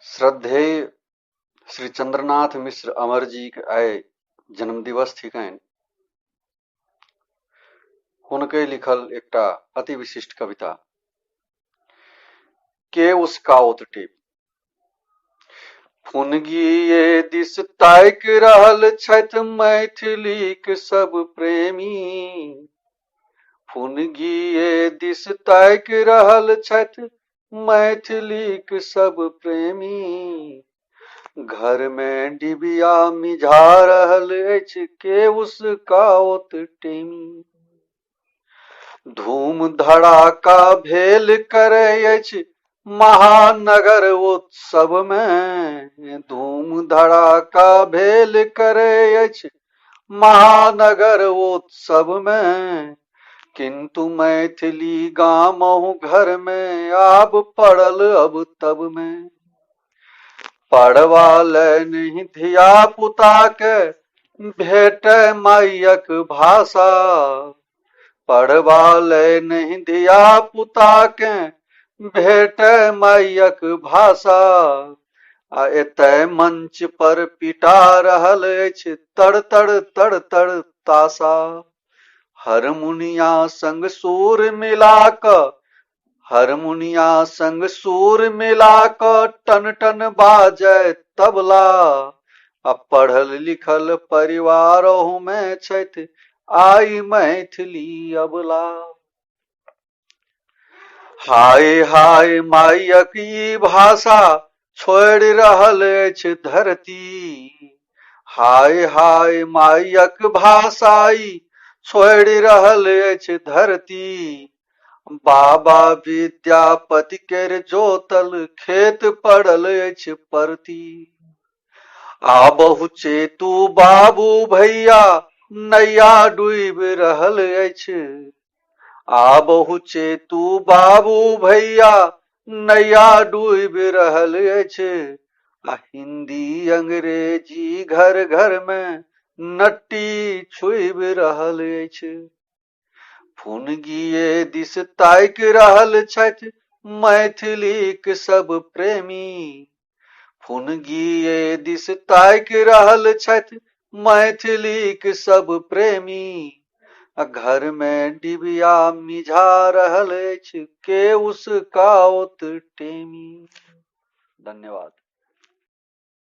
श्रद्धेय श्री चंद्रनाथ मिश्र अमर जी के आय जन्म दिवस थिकनि। हुनके लिखल एकटा अति विशिष्ट कविता के उस काओत टेप। फुनगिए दिस ताइक रहल छथि मैथिलीक सब प्रेमी। फुनगिए दिस ताइक रहल छथि मैथिलीक सब प्रेमी। घर में डिबिया मिझा रहल अछि के उस काओत टेमी। धूम धड़ाका भेल करै अछि महानगर उत्सव में। धूम धड़ाका भेल करै अछि महानगर उत्सव में। किंतु मैथिली गामहु घर में आब पड़ल अब तब में। पढ़वा ले नहीं धिया पुता के भेटै मायक भाषा। पढ़वा ले नहीं धिया पुता के भेटै मायक भाषा। आ एतै मंच पर पिटा रहल अछि तड़ तड़ तड़ तड़ ताशा। हारमोनिया संग सुर मिला क हारमोनिया संग सुर मिला क टन टन बाजै तबला। आ पढ़ल लिखल परिवारों में छथि आई मैथिली अबला। हाय हाय मायक ई भाषा छोड़ि रहल अछि धरती। हाय हाय मायक भाषा ई छोड़ि रहल अछि धरती। बाबा विद्यापति केर जोतल खेत पड़ल अछि परती। आबहु चेतु बाबू भैया नैया डूबि रहल अछि। आबहु चेतु बाबू भैया नैया डूबि रहल अछि। आ हिंदी अंग्रेजी घर घर में नट्टी छुबि रहल अछि। फुनगिए दिस ताइक रहल छथि मैथिलीक सब प्रेमी। फुनगिए दिस ताइक रहल छथि मैथिलीक सब प्रेमी। घर में डिबिया मिझा रहल अछि के उस काओत टेमी। धन्यवाद।